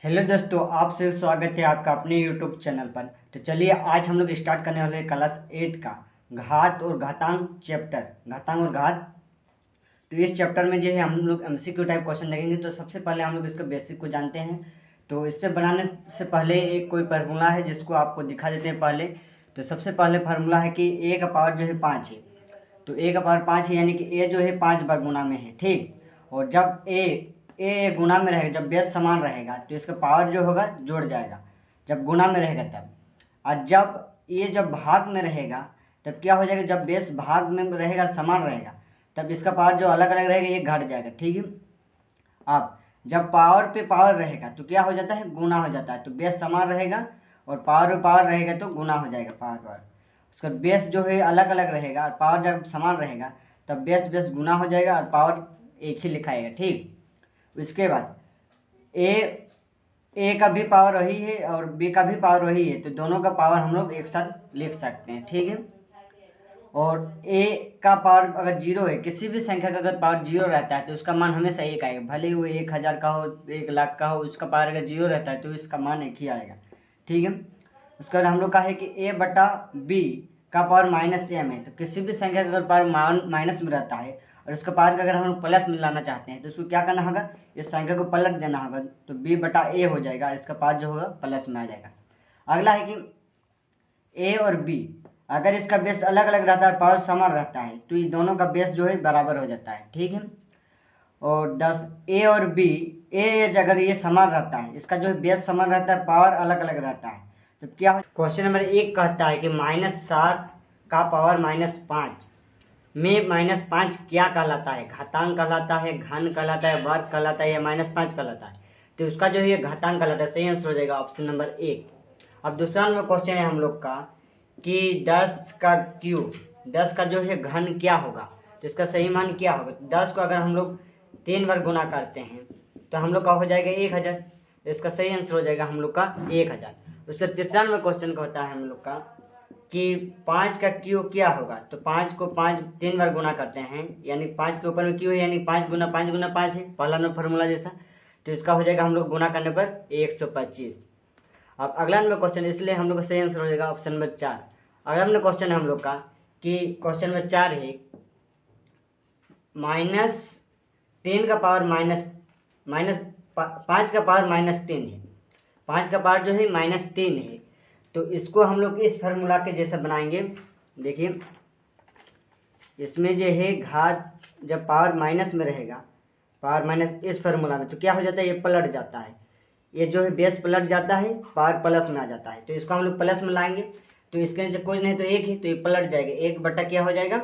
Hello दोस्तों, आप सभी स्वागत है आपका अपने यूट्यूब चैनल पर। तो चलिए आज हम लोग स्टार्ट करने वाले हैं क्लास 8 का घात और घातांक चैप्टर, घातांक और घात। तो इस चैप्टर में जो है हम लोग एमसीक्यू टाइप क्वेश्चन देखेंगे। तो सबसे पहले हम लोग इसके बेसिक को जानते हैं। तो इससे बनाने से पहले एक कोई फार्मूला है जिसको आपको दिखा देते हैं पहले। तो सबसे पहले फार्मूला है कि ए का पावर जो है 5 है। तो ए का पावर 5 है यानी कि ए जो है 5 बार गुना में है, ठीक। और जब ए गुना में रहेगा, जब बेस समान रहेगा तो इसका पावर जो होगा जुड़ जाएगा जब गुना में रहेगा तब। और जब भाग में रहेगा तब क्या हो जाएगा, जब बेस भाग में रहेगा समान रहेगा तब इसका पावर जो अलग अलग रहेगा ये घट जाएगा, ठीक है। अब जब पावर पे पावर रहेगा तो क्या हो जाता है, गुना हो जाता है। तो बेस समान रहेगा और पावर पे पावर रहेगा तो गुना हो जाएगा पावर। उसका बेस जो है अलग अलग रहेगा और पावर जब समान रहेगा तब बेस बेस गुना हो जाएगा और पावर एक ही लिखाएगा, ठीक। इसके बाद ए का भी पावर वही है और बी का भी पावर वही है, तो दोनों का पावर हम लोग एक साथ लिख सकते हैं, ठीक है। और ए का पावर अगर जीरो है, किसी भी संख्या का अगर पावर जीरो रहता है तो उसका मान हमेशा एक आएगा, भले ही वो 1000 का हो 1,00,000 का हो, उसका पावर अगर जीरो रहता है तो इसका मान एक ही आएगा, ठीक है। उसके बाद हम लोग का है कि ए बटा बी का पावर -m है। तो किसी भी संख्या का अगर पावर माइनस में रहता है और उसका पावर का अगर हम लोग प्लस में लाना चाहते हैं तो उसको क्या करना होगा, इस संख्या को पलट देना होगा। तो b बटा a हो जाएगा, इसका पावर जो होगा प्लस में आ जाएगा। अगला है कि a और b अगर इसका बेस अलग अलग रहता है, पावर समान रहता है, तो ये दोनों का बेस जो है बराबर हो जाता है, ठीक है। और 10 a और b अगर ये समान रहता है, इसका जो है बेस समान रहता है, पावर अलग अलग रहता है, तो क्या हो। क्वेश्चन नंबर 1 कहता है कि -7 का पावर -5 में -5 क्या कहलाता है, घातांक कहलाता है, घन कहलाता है, वर्ग कहलाता है या -5 कहलाता है। तो उसका जो है घातांक कहलाता है। सही आंसर हो जाएगा ऑप्शन नंबर 1। अब दूसरा नंबर क्वेश्चन है हम लोग का कि 10 का जो है घन क्या होगा। तो इसका सही मान क्या होगा। 10 को अगर हम लोग 3 बार गुना करते हैं तो हम लोग का हो जाएगा 1000। तो इसका सही आंसर हो जाएगा हम लोग का 1000। उसका तीसरा नंबर क्वेश्चन का होता है हम लोग का कि 5 का क्यू क्या होगा। तो 5 को 3 बार गुना करते हैं, यानी 5 के ऊपर में क्यू है, यानी 5 गुना 5 गुना 5 है, पहला नंबर फार्मूला जैसा। तो इसका हो जाएगा हम लोग गुना करने पर 125। अब अगला नंबर क्वेश्चन, इसलिए हम लोग का सही आंसर हो जाएगा ऑप्शन नंबर 4। अगला नंबर क्वेश्चन है हम लोग का कि क्वेश्चन नंबर 4 है -3 का पावर पाँच का पावर -3 है। 5 का पावर जो है -3 है। तो इसको हम लोग इस फार्मूला के जैसा बनाएंगे। देखिए इसमें जो है घात जब पावर माइनस में रहेगा, पावर माइनस इस फार्मूला में, तो क्या हो जाता है, ये पलट जाता है। ये जो है बेस पलट जाता है, पावर प्लस में आ जाता है। तो इसको हम लोग प्लस में लाएंगे तो इसके नीचे कुछ नहीं तो 1 है, तो ये पलट जाएगा। 1 बटा क्या हो जाएगा,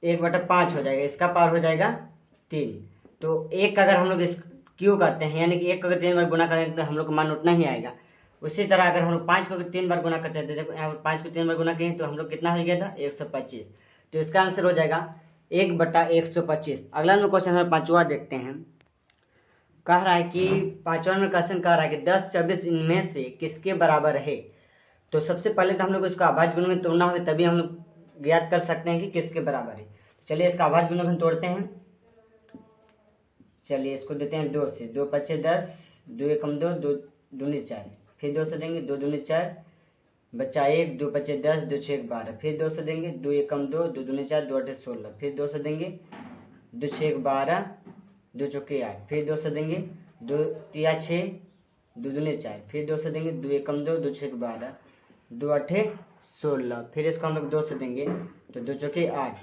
1 बटा 5 हो जाएगा, इसका पावर हो जाएगा 3। तो 1 का अगर हम लोग इस क्यों करते हैं, यानी कि 1 को अगर 3 बार गुना करें तो हम लोग का मान उतना ही आएगा। उसी तरह अगर हम लोग 5 को 3 बार गुना करते हैं, देखो यहाँ पर 5 को 3 बार गुना करें तो हम लोग कितना हो गया था, 125। तो इसका आंसर हो जाएगा 1 बटा 125। अगला नंबर क्वेश्चन हम 5वां देखते हैं। कह रहा है कि 5वां नंबर क्वेश्चन कह रहा है कि 10 24 इनमें से किसके बराबर है। तो सबसे पहले तो हम लोग इसको अभाज्य गुणन में तोड़ना होगा, तभी हम लोग ज्ञात कर सकते हैं कि किसके बराबर है। चलिए इसका अभाज्य गुणन हम तोड़ते हैं। चलिए इसको देते हैं 2 से। 2 5 10, 2 एकम 2, 2 दूनी 4, फिर 2 से देंगे, 2 दूनी 4 बच्चा 1, 2 5 10, 2 6 12, फिर 2 से देंगे, 2 एकम 2, 2 दूनी 4, 2 8 16, फिर 2 से देंगे, 2 6 12, 2 चौके 8, फिर 2 से देंगे, 2 तिया 6, 2 दूनी 4, फिर 2 से देंगे, 2 एकम 2, 2 6 12, 2 8 16, फिर इसको हम लोग 2 से देंगे तो 2 चौके 8,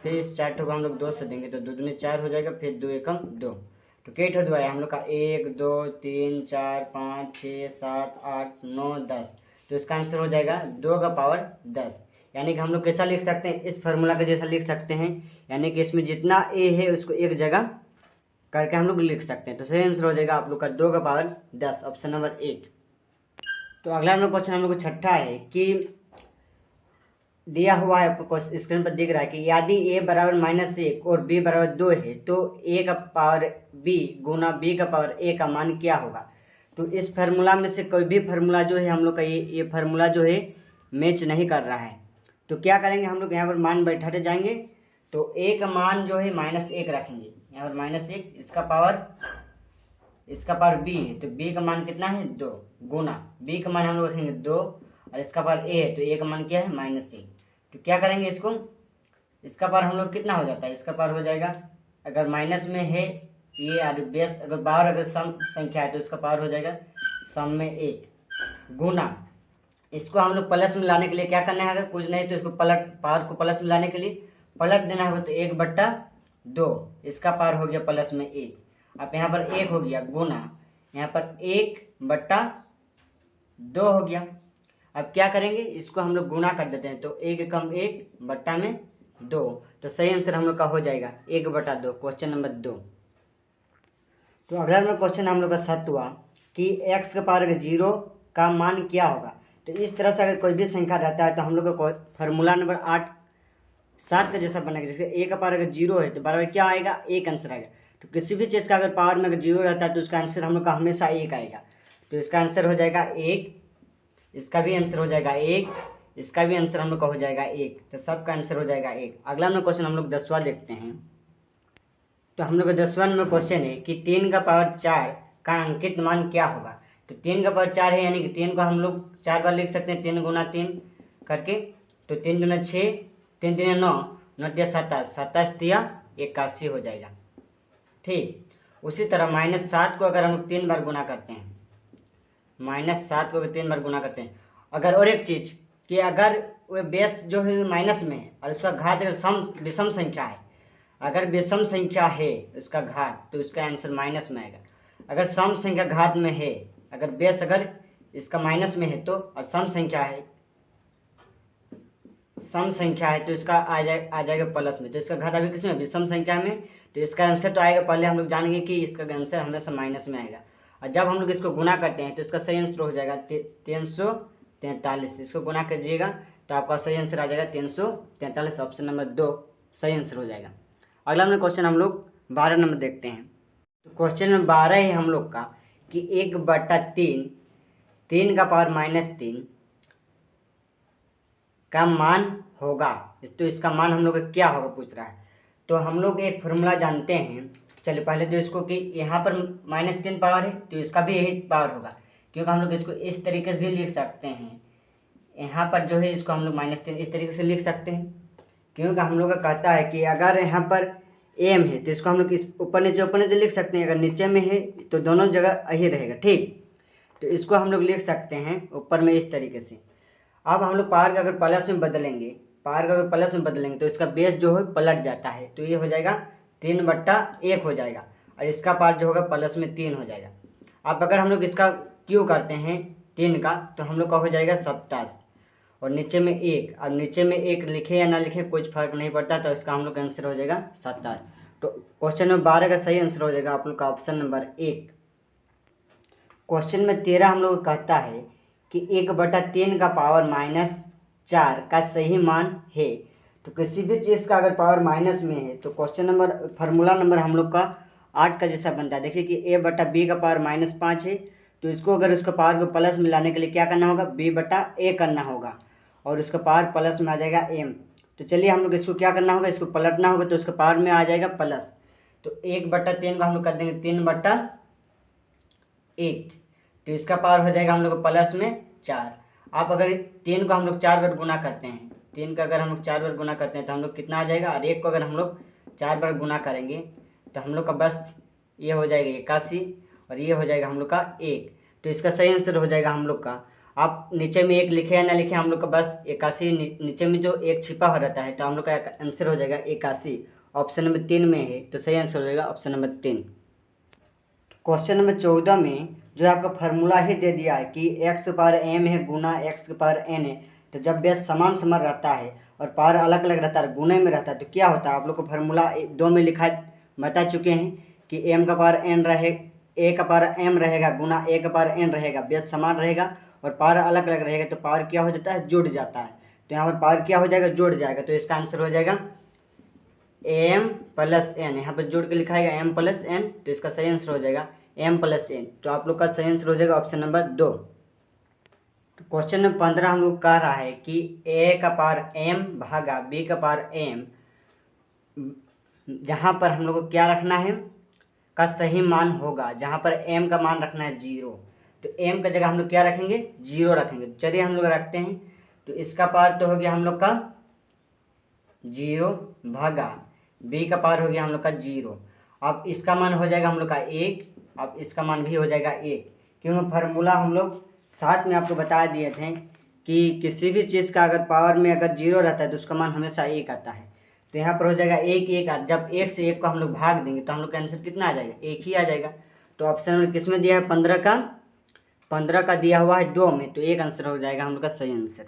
फिर इस 4 को हम लोग 2 से देंगे तो 2 दूनी 4 हो जाएगा, फिर 2 एकम 2। तो कई ठो 2 आया हम लोग का, 1 2 3 4 5 6 7 8 9 10। तो इसका आंसर हो जाएगा 2 का पावर 10। यानी कि हम लोग कैसा लिख सकते हैं, इस फार्मूला का जैसा लिख सकते हैं। यानी कि इसमें जितना ए है उसको एक जगह करके हम लोग लिख सकते हैं। तो सही आंसर हो जाएगा आप लोग का 2 का पावर 10, ऑप्शन नंबर 1। तो अगला नंबर क्वेश्चन हम लोग को छठा है कि दिया हुआ है, आपको स्क्रीन पर दिख रहा है कि यदि a बराबर -1 और b बराबर 2 है तो a का पावर b गुना b का पावर a का मान क्या होगा। तो इस फार्मूला में से कोई भी फार्मूला जो है हम लोग का ये फार्मूला जो है मैच नहीं कर रहा है। तो क्या करेंगे, हम लोग यहाँ पर मान बैठाते जाएंगे। तो a का मान जो है -1 रखेंगे, यहाँ पर -1, इसका पावर b है तो b का मान कितना है 2 गुना b का मान हम लोग रखेंगे 2 और इसका पावर a है तो a का मान क्या है -a। तो क्या करेंगे इसको, इसका पावर हम लोग कितना हो जाता है, इसका पावर हो जाएगा अगर माइनस में है ये और बेस अगर पावर अगर सम संख्या है तो इसका पावर हो जाएगा सम में 1 गुना इसको हम लोग प्लस में लाने के लिए क्या करना है, अगर कुछ नहीं तो इसको पलट पावर को प्लस में लाने के लिए पलट देना होगा तो 1/2 इसका पावर हो गया प्लस में 1। अब यहाँ पर 1 हो गया गुना यहाँ पर 1/2 हो गया। अब क्या करेंगे इसको हम लोग गुना कर देते हैं तो 1 कम 1/2 तो सही आंसर हम लोग का हो जाएगा 1/2 क्वेश्चन नंबर 2। तो अगला नंबर क्वेश्चन हम लोग का 7 हुआ कि x का पावर 0 का मान क्या होगा। तो इस तरह से अगर कोई भी संख्या रहता है तो हम लोग का फार्मूला नंबर 7 का जैसा बनेगा। जैसे a का पावर अगर 0 है तो बराबर क्या आएगा 1 आंसर आएगा। तो किसी भी चीज़ का अगर पावर में अगर 0 रहता है तो उसका आंसर हम लोग का हमेशा 1 आएगा। तो इसका आंसर हो जाएगा 1, इसका भी आंसर हो जाएगा 1, इसका भी आंसर हम लोग का हो जाएगा 1। तो सबका आंसर हो जाएगा 1। अगला नंबर क्वेश्चन हम लोग 10वां देखते हैं। तो हम लोग का 10वां नंबर क्वेश्चन है कि 3 का पावर 4 का अंकित मान क्या होगा। तो 3 का पावर 4 है यानी कि 3 को हम लोग 4 बार लिख सकते हैं 3 गुना 3 करके। तो 3 दूना 6, 3 3 9, 9 3 27, 27 3 81 हो जाएगा। ठीक, उसी तरह -7 को अगर हम लोग 3 बार गुना करते हैं, -7 को अगर 3 बार गुना करते हैं, अगर और एक चीज़ कि अगर वो बेस जो है माइनस में है और उसका घात अगर विषम संख्या है, अगर विषम संख्या है उसका घात तो उसका आंसर माइनस में आएगा। अगर सम संख्या घात में है, अगर बेस अगर इसका माइनस में है तो और सम संख्या है तो इसका आ जाएगा प्लस में। तो इसका घात अभी किसमें विषम संख्या में, तो इसका आंसर तो आएगा, पहले हम लोग जानेंगे कि इसका आंसर हमेशा माइनस में आएगा। और जब हम लोग इसको गुना करते हैं तो इसका सही आंसर हो जाएगा 343। इसको गुना कीजिएगा तो आपका सही आंसर आ जाएगा 343। ऑप्शन नंबर 2 सही आंसर हो जाएगा। अगला नंबर क्वेश्चन हम लोग 12 नंबर देखते हैं। तो क्वेश्चन नंबर 12 है हम लोग का कि 1/3 3 का पावर -3 का मान होगा। तो इसका मान हम लोग का क्या होगा पूछ रहा है। तो हम लोग एक फॉर्मूला जानते हैं। चलिए पहले तो इसको कि यहाँ पर -3 पावर है तो इसका भी यही पावर होगा, क्योंकि हम लोग इसको इस तरीके से भी लिख सकते हैं। यहाँ पर जो है इसको हम लोग -3 इस तरीके से लिख सकते हैं, क्योंकि हम लोग का कहता है कि अगर यहाँ पर m है तो इसको हम लोग इस ऊपर नीचे लिख सकते हैं। अगर नीचे में है तो दोनों जगह यही रहेगा। ठीक, तो इसको हम लोग लिख सकते हैं ऊपर में इस तरीके से। अब हम लोग पावर का अगर प्लस में बदलेंगे, तो इसका बेस जो है पलट जाता है। तो ये हो जाएगा 3/1 हो जाएगा और इसका पावर जो होगा प्लस में 3 हो जाएगा। अब अगर हम लोग इसका क्यों करते हैं 3 का तो हम लोग का हो जाएगा 27 और नीचे में 1। अब नीचे में 1 लिखे या ना लिखे कुछ फर्क नहीं पड़ता, तो इसका हम लोग का आंसर हो जाएगा 27। तो क्वेश्चन नंबर 12 का सही आंसर हो जाएगा आप लोग का ऑप्शन नंबर 1। क्वेश्चन में 13 हम लोग कहता है कि 1/3 का पावर -4 का सही मान है। तो किसी भी चीज़ का अगर पावर माइनस में है तो क्वेश्चन नंबर फार्मूला नंबर हम लोग का 8 का जैसा बनता है। देखिए कि a/b का पावर -5 है तो इसको अगर उसका पावर को प्लस में लाने के लिए क्या करना होगा, b/a करना होगा और उसका पावर प्लस में आ जाएगा m। तो चलिए हम लोग इसको क्या करना होगा, इसको पलटना होगा तो उसका पावर में आ जाएगा प्लस। तो 1/3 को हम लोग कर देंगे 3/1 तो इसका पावर हो जाएगा हम लोग प्लस में 4। आप अगर 3 को हम लोग 4 बार गुना करते हैं, 3 का अगर हम लोग 4 बार गुना करते हैं तो हम लोग कितना आ जाएगा, और 1 को अगर हम लोग 4 बार गुना करेंगे तो हम लोग का बस ये हो जाएगा 81 और ये हो जाएगा हम लोग का 1। तो इसका सही आंसर हो जाएगा हम लोग का, आप नीचे में 1 लिखे या ना लिखे हम लोग का बस 81 नीचे में जो 1 छिपा हो रहता है तो हम लोग का आंसर हो जाएगा 81। ऑप्शन नंबर 3 में है तो सही आंसर हो जाएगा ऑप्शन नंबर 3। क्वेश्चन नंबर 14 में जो आपका फार्मूला ही दे दिया है कि x के पावर m है गुना x के पावर n है। तो जब बेस समान समान रहता है और पावर अलग अलग रहता है, गुने में रहता है, तो क्या होता है आप लोग को फार्मूला 2 में लिखा बता चुके हैं कि m का पावर n रहे a का पावर m रहेगा गुना a का पावर n रहेगा। बेस समान रहेगा और पावर अलग अलग रहेगा तो पावर क्या हो जाता है, जुड़ जाता है। तो यहाँ पर पावर क्या हो जाएगा, जुड़ जाएगा। तो इसका आंसर हो जाएगा m + n। यहाँ पर जोड़ के लिखा है m + n तो इसका सही आंसर हो जाएगा m + n। तो आप लोग का सही आंसर हो जाएगा ऑप्शन नंबर 2। तो क्वेश्चन नंबर 15 हम लोग कह रहा है कि a का पावर m भागा b का पावर m, यहाँ पर हम लोग को क्या रखना है, का सही मान होगा, जहाँ पर m का मान रखना है 0। तो m का जगह हम लोग क्या रखेंगे, 0 रखेंगे। चलिए हम लोग रखते हैं। तो इसका पावर तो हो गया हम लोग का 0 भागा b का पावर हो गया हम लोग का 0। अब इसका मान हो जाएगा हम लोग का 1। अब इसका मान भी हो जाएगा 1, क्योंकि फार्मूला हम लोग साथ में आपको बता दिए थे कि किसी भी चीज़ का अगर पावर में अगर 0 रहता है तो उसका मान हमेशा 1 आता है। तो यहाँ पर हो जाएगा 1 1। जब 1 से 1 को हम लोग भाग देंगे तो हम लोग का आंसर कितना आ जाएगा, 1 ही आ जाएगा। तो ऑप्शन में किस में दिया है, 15 का दिया हुआ है 2 में, तो 1 आंसर हो जाएगा हम लोग का सही आंसर।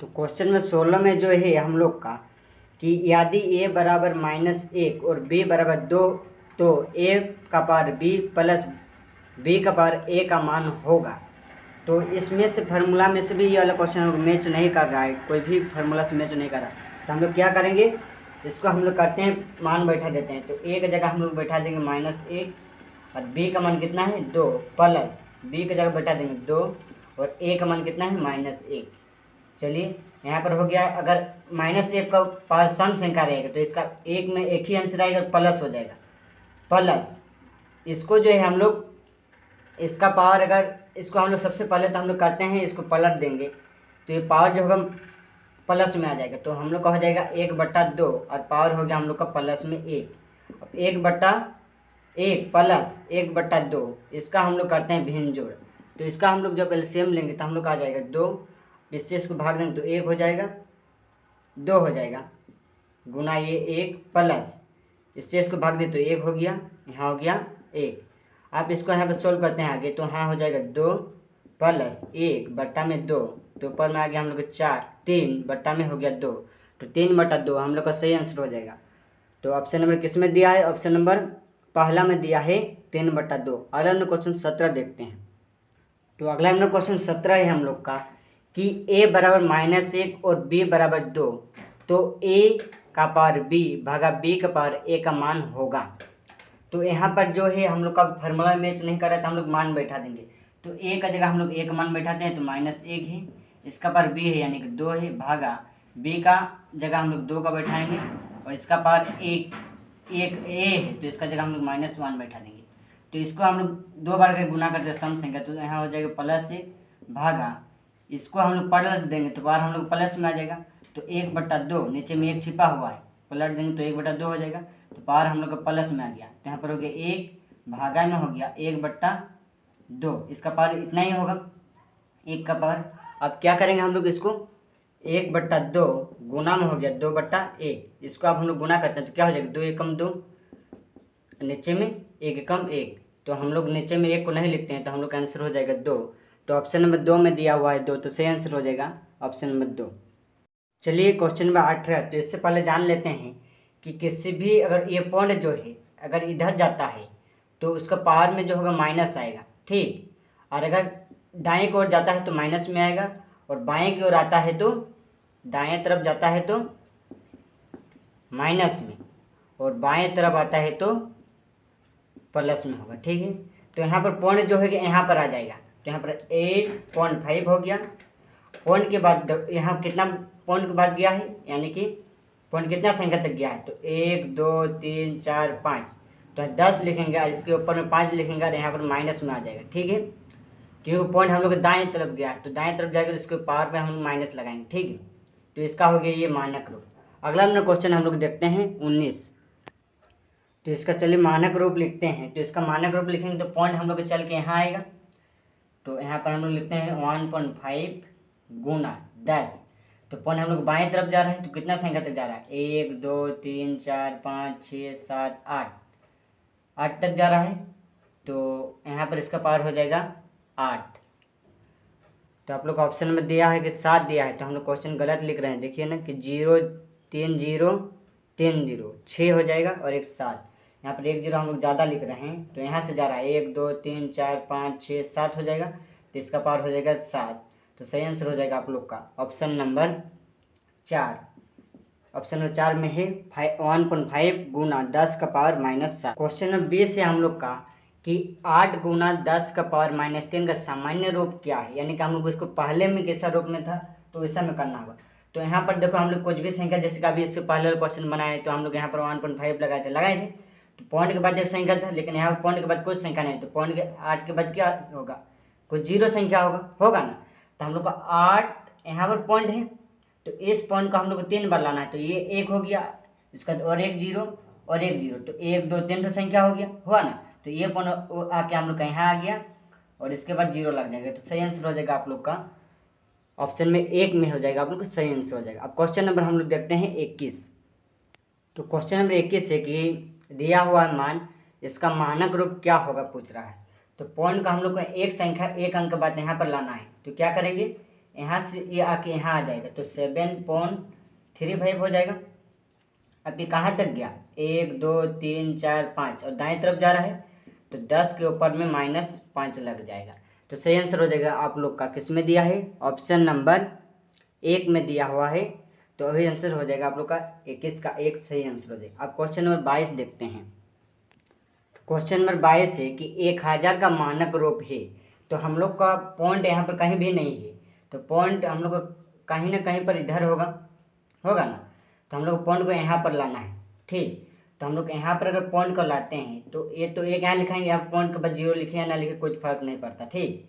तो क्वेश्चन में 16 में जो है हम लोग का कि यदि a बराबर -1 और b बराबर 2 तो a का पावर b प्लस b का पावर a का मान होगा। तो इसमें से फार्मूला में से भी ये वाला क्वेश्चन हम लोग मैच नहीं कर रहा है, कोई भी फार्मूला से मैच नहीं कर रहा। तो हम लोग क्या करेंगे, इसको हम लोग करते हैं, मान बैठा देते हैं। तो a की जगह हम लोग बैठा देंगे -1 और b का मान कितना है 2 प्लस b की जगह बैठा देंगे 2 और a का मान कितना है -1। चलिए यहाँ पर हो गया। अगर -1 का पावर सम संख्या रहेगा तो इसका एक में एक ही आंसर आएगा, प्लस हो जाएगा। प्लस इसको जो है हम लोग इसका पावर, अगर इसको हम लोग सबसे पहले तो हम लोग करते हैं, इसको पलट देंगे तो ये पावर जो होगा प्लस में आ जाएगा। तो हम लोग का हो जाएगा 1/2 और पावर हो गया हम लोग का प्लस में 1। अब 1/1 प्लस 1/2 इसका हम लोग करते हैं भिन्न जोड़। तो इसका हम लोग जब एलसीएम लेंगे तो हम लोग आ जाएगा 2, इससे इसको भाग देंगे तो 1 हो जाएगा, 2 हो जाएगा गुना ये 1 प्लस इससे इसको भाग दे तो 1 हो गया, यहाँ हो गया 1। आप इसको यहाँ पर सोल्व करते हैं आगे, तो हाँ हो जाएगा 2 प्लस 1/2, तो ऊपर में आ गया हम लोग 4, 3 में हो गया 2, तो 3/2 हम लोग का सही आंसर हो जाएगा। तो ऑप्शन नंबर किस में दिया है, ऑप्शन नंबर पहला में दिया है 3/2। अगला हम लोग क्वेश्चन 17 देखते हैं। तो अगला हम लोग क्वेश्चन 17 है हम लोग का कि a बराबर -1 और b बराबर 2 तो a का पावर b भागा b का पावर a का मान होगा। तो यहाँ पर जो है हम लोग का फार्मूला मैच नहीं कर रहा है तो हम लोग मान बैठा देंगे। तो a का जगह हम लोग 1 मान बैठाते हैं तो -1 है, इसका पावर b है यानी कि 2 है, भागा b का जगह हम लोग 2 का बैठाएंगे और इसका पावर 1 a है तो इसका जगह हम लोग -1 बैठा देंगे। तो इसको हम लोग 2 बार करके गुना करते हैं सम संख्या, तो यहाँ हो जाएगा +1 भागा इसको हम लोग पलट देंगे तो पावर हम लोग प्लस में आ जाएगा। तो 1/2 नीचे में 1 छिपा हुआ है, पलट देंगे तो 1/2 हो जाएगा, तो पावर हम लोग का प्लस में आ गया। तो यहाँ पर हो गया 1 भागा में हो गया 1/2, इसका पावर इतना ही होगा 1 का पावर। अब क्या करेंगे हम लोग, इसको 1/2 गुना में हो गया 2/1, इसको अब हम लोग गुना करते हैं तो क्या हो जाएगा 2 एकम 2, नीचे में 1 एकम 1, तो हम लोग नीचे में 1 को नहीं लिखते हैं तो हम लोग का आंसर हो जाएगा 2। तो ऑप्शन नंबर 2 में दिया हुआ है 2, तो सही आंसर हो जाएगा ऑप्शन नंबर 2। चलिए क्वेश्चन नंबर 18। तो इससे पहले जान लेते हैं कि किसी भी अगर ये पॉइंट जो है अगर इधर जाता है तो उसका पावर में जो होगा माइनस आएगा, ठीक। और अगर दाएं की ओर जाता है तो माइनस में आएगा और बाएं की ओर आता है तो दाएं तरफ जाता है तो माइनस में और बाएं तरफ आता है तो प्लस में होगा, ठीक है। तो यहाँ पर पॉइंट जो है कि यहाँ पर आ जाएगा, तो यहाँ पर 8.5 हो गया। पॉइंट के बाद यहाँ कितना पॉइंट के बाद गया है, यानी कि पॉइंट कितना संख्या तक गया है, तो 1 2 3 4 5, तो 10 लिखेंगे और इसके ऊपर में 5 लिखेंगे और यहाँ पर माइनस में आ जाएगा, ठीक है। क्योंकि पॉइंट हम लोग दाएं तरफ गया है तो दाएं तरफ जाएगा तो इसके पावर पे हम लोग माइनस लगाएंगे, ठीक है। तो इसका हो गया ये मानक रूप। अगला हम लोग क्वेश्चन हम लोग देखते हैं 19। तो इसका चलिए मानक रूप लिखते हैं। तो इसका मानक रूप लिखेंगे तो पॉइंट हम लोग चल के यहाँ आएगा, तो यहाँ पर हम लोग लिखते हैं 1.5 गुना 10। तो पॉइंट हम लोग बाएं तरफ जा रहे हैं तो कितना संख्या तक जा रहा है, 1 2 3 4 5 6 7 8 तक जा रहा है। तो यहाँ पर इसका पावर हो जाएगा 8। तो आप लोग ऑप्शन में दिया है कि 7 दिया है, तो हम लोग क्वेश्चन गलत लिख रहे हैं। देखिए ना कि 0 3 0 3 0 6 हो जाएगा और एक 7, यहाँ पर 1 0 हम लोग ज़्यादा लिख रहे हैं तो यहाँ से जा रहा है 1 2 3 4 5 6 7 हो जाएगा, तो इसका पावर हो जाएगा 7। तो सही आंसर हो जाएगा आप लोग का ऑप्शन नंबर 4। ऑप्शन नंबर 4 में है 1.5 गुना 10 का पावर -7। क्वेश्चन नंबर 20 है हम लोग का कि 8 गुना 10 का पावर -3 का सामान्य रूप क्या है, यानी कि हम लोग इसको पहले में कैसा रूप में था तो वैसा में करना होगा। तो यहाँ पर देखो हम लोग कुछ भी संख्या, जैसे कि अभी इससे पहले क्वेश्चन बनाए तो हम लोग यहाँ पर 1.5 लगाए थे, तो पॉइंट के बाद एक संख्या था, लेकिन यहाँ पॉइंट के बाद कुछ संख्या नहीं, तो पॉइंट के 8 के बाद क्या होगा, कुछ जीरो संख्या होगा ना। तो हम लोग का 8 यहाँ पर पॉइंट है, तो इस पॉइंट को हम लोग को 3 बार लाना है, तो ये 1 हो गया, इसका और एक जीरो और एक जीरो, तो 1 2 3 संख्या हो गया, हुआ ना। तो ये पॉइंट आके हम लोग का यहाँ आ गया और इसके बाद जीरो लग जाएगा, तो सही आंसर हो जाएगा आप लोग का ऑप्शन में 1 में हो जाएगा, आप लोग का सही आंसर हो जाएगा। अब क्वेश्चन नंबर हम लोग देखते हैं 21। तो क्वेश्चन नंबर 21 है कि दिया हुआ मान इसका मानक रूप क्या होगा पूछ रहा है। तो पॉइंट का हम लोग को एक संख्या एक अंक बाद यहाँ पर लाना है, तो क्या करेंगे, यहाँ से ये आके यहाँ आ जाएगा, तो 7.35 हो जाएगा। अब ये कहाँ तक गया, 1 2 3 4 5 और दाएं तरफ जा रहा है, तो 10 के ऊपर में -5 लग जाएगा। तो सही आंसर हो जाएगा आप लोग का किस में दिया है, ऑप्शन नंबर 1 में दिया हुआ है, तो वही आंसर हो जाएगा आप लोग का 21 का 1 सही आंसर हो जाएगा। अब क्वेश्चन नंबर 22 देखते हैं। क्वेश्चन नंबर 22 है कि 1000 का मानक रूप है, तो हम लोग का पॉइंट यहाँ पर कहीं भी नहीं है, तो पॉइंट हम लोग को कहीं ना कहीं पर इधर होगा ना, तो हम लोग पॉइंट को यहाँ पर लाना है, ठीक। तो हम लोग यहाँ पर अगर पॉइंट को लाते हैं तो ये तो एक यहाँ लिखाएंगे, आप पॉइंट के बाद जीरो लिखे या ना लिखे कुछ फर्क नहीं पड़ता, ठीक।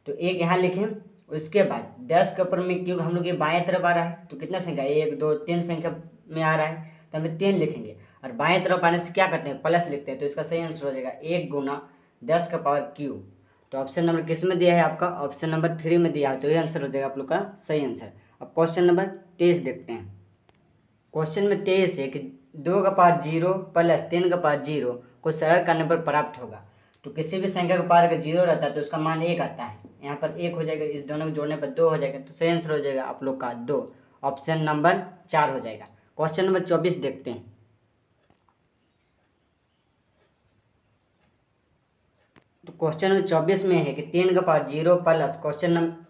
तो एक यहाँ लिखें, उसके बाद 10 के ऊपर में क्योंकि हम लोग ये बाएं तरफ आ रहा है, तो कितना संख्या 1 2 3 संख्या में आ रहा है, तो हमें 3 लिखेंगे, और बाएं तरफ आने से क्या करते हैं, प्लस लिखते हैं, तो इसका सही आंसर हो जाएगा 1 गुना 10 का पावर क्यूब। तो ऑप्शन नंबर किस में दिया है आपका, ऑप्शन नंबर 3 में दिया है, तो ये आंसर हो जाएगा आप लोग का सही आंसर। अब क्वेश्चन नंबर 23 देखते हैं। क्वेश्चन में 23 है कि 2 का पावर 0 प्लस 3 का पावर 0 को सरल करने पर प्राप्त होगा। तो किसी भी संख्या का पावर अगर 0 रहता है तो उसका मान 1 आता है, यहाँ पर 1 हो जाएगा, इस दोनों को जोड़ने पर 2 हो जाएगा, तो सही आंसर हो जाएगा आप लोग का 2, ऑप्शन नंबर 4 हो जाएगा। क्वेश्चन नंबर 24 देखते हैं। तो क्वेश्चन नंबर 24 में है कि 3 का पावर 0 प्लस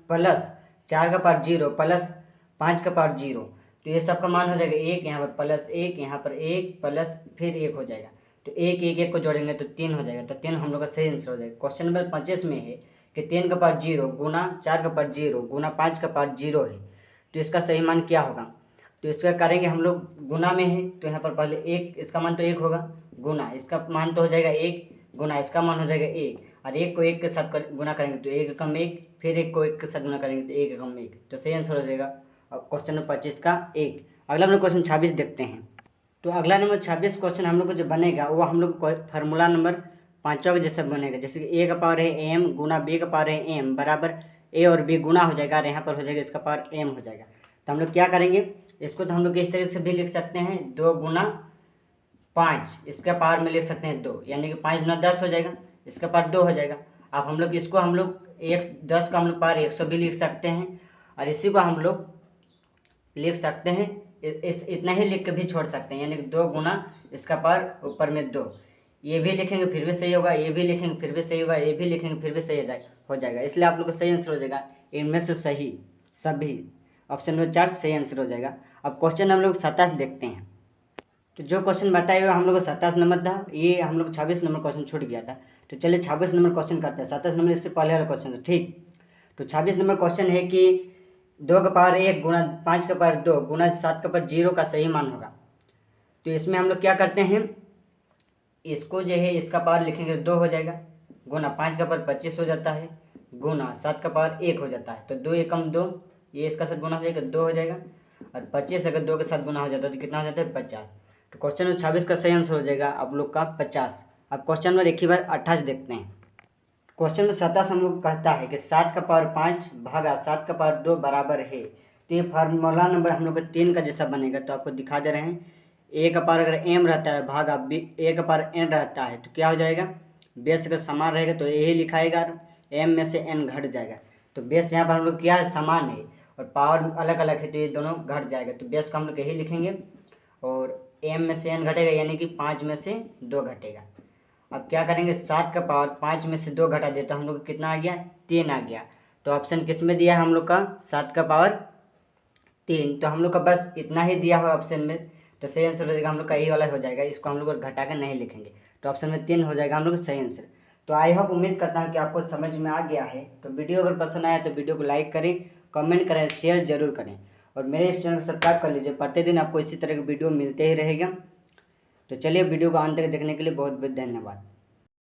प्लस 4 का पावर 0 प्लस 5 का पावर 0, तो ये सबका मान हो जाएगा 1, यहाँ पर +1, यहाँ पर 1 प्लस फिर 1 हो जाएगा, तो 1 1 1 को जोड़ेंगे तो 3 हो जाएगा, तो 3 हम लोग का सही आंसर हो जाएगा। क्वेश्चन नंबर 25 में है कि 3 का पावर 0 गुना 4 का पावर 0 गुना 5 का पावर 0 है, तो इसका सही मान क्या होगा। तो इसका करेंगे हम लोग गुना में है, तो यहाँ पर पहले 1, इसका मान तो 1 होगा, गुना इसका मान तो हो जाएगा 1, गुना इसका मान हो जाएगा 1, और 1 को 1 के साथ गुना करेंगे तो 1 कम 1, फिर 1 को 1 के साथ गुना करेंगे तो 1 कम 1, तो सही आंसर हो जाएगा क्वेश्चन नंबर 25 का 1। अगला नंबर क्वेश्चन 26 देखते हैं। तो अगला नंबर 26 क्वेश्चन हम लोग को जो बनेगा वो हम लोग फार्मूला नंबर 5वां के जैसा बनेगा, जैसे कि a का पावर है m गुना b का पावर है m बराबर a और b गुना हो जाएगा, और यहाँ पर हो जाएगा इसका पावर m हो जाएगा। तो हम लोग क्या करेंगे, इसको तो हम लोग इस तरीके से भी लिख सकते हैं 2 गुना 5, इसका पावर में लिख सकते हैं 2, यानी कि 5 गुना 10 हो जाएगा, इसका पावर 2 हो जाएगा। अब हम लोग इसको हम लोग 10 का हम लोग पावर 100 भी लिख सकते हैं, और इसी को हम लोग लिख सकते हैं इतना ही लिख के भी छोड़ सकते हैं, यानी कि 2 गुना इसका पावर ऊपर में 2, ये भी लिखेंगे फिर भी सही होगा, ये भी लिखेंगे फिर भी सही होगा, ये भी लिखेंगे फिर भी सही हो जाएगा, इसलिए आप लोग को सही आंसर हो जाएगा इनमें से सही सभी, ऑप्शन नंबर 4 सही आंसर हो जाएगा। अब क्वेश्चन हम लोग 27 देखते हैं। तो जो क्वेश्चन बताया हुआ हम लोग को 27 नंबर था, ये हम लोग 26 नंबर क्वेश्चन छूट गया था, तो चलिए 26 नंबर क्वेश्चन करते हैं। 27 नंबर इससे पहले वाला क्वेश्चन था, ठीक। तो 26 नंबर क्वेश्चन है कि 2 का पावर 1 गुना 5 का पावर 2 गुना 7 का पावर 0 का सही मान होगा। तो इसमें हम लोग क्या करते हैं, इसको जो है इसका पावर लिखेंगे 2 हो जाएगा, गुना 5 का पावर 25 हो जाता है, गुना 7 का पावर 1 हो जाता है, तो 2 एकम 2, ये इसका साथ गुना हो जाएगा 2 हो जाएगा, और 25 अगर 2 के साथ गुना हो जाता है तो कितना हो जाता है 50। तो क्वेश्चन नंबर 26 का सही आंसर हो जाएगा आप लोग का 50। अब क्वेश्चन नंबर एक ही बार 28 देखते हैं। क्वेश्चन नंबर 27 हम लोग कहता है कि 7 का पावर 5 भागा 7 का पावर 2 बराबर है। तो ये फार्मूला नंबर हम लोग का 3 का जैसा बनेगा, तो आपको दिखा दे रहे हैं। a का पावर अगर m रहता है भागा a का पावर n रहता है, तो क्या हो जाएगा, बेस अगर समान रहेगा तो यही लिखाएगा, m में से n घट जाएगा। तो बेस यहाँ पर हम लोग क्या है, समान है, और पावर अलग अलग है, तो ये दोनों घट जाएगा, तो बेस को हम लोग यही लिखेंगे, और m में से n घटेगा, यानी कि 5 में से 2 घटेगा। अब क्या करेंगे, 7 का पावर 5 में से 2 घटा देते, हम लोग कितना आ गया, 3 आ गया। तो ऑप्शन किस में दिया है हम लोग का, 7 का पावर 3, तो हम लोग का बस इतना ही दिया हुआ ऑप्शन में, तो सही आंसर हो जाएगा हम लोग का यही वाला हो जाएगा, इसको हम लोग घटा कर नहीं लिखेंगे, तो ऑप्शन में 3 हो जाएगा हम लोग का सही आंसर। तो आई होप उम्मीद करता हूँ कि आपको समझ में आ गया है। तो वीडियो अगर पसंद आया तो वीडियो को लाइक करें, कमेंट करें, शेयर जरूर करें, और मेरे इस चैनल को सब्सक्राइब कर लीजिए। प्रतिदिन आपको इसी तरह की वीडियो मिलते ही रहेगा। तो चलिए वीडियो को अंत तक देखने के लिए बहुत बहुत धन्यवाद।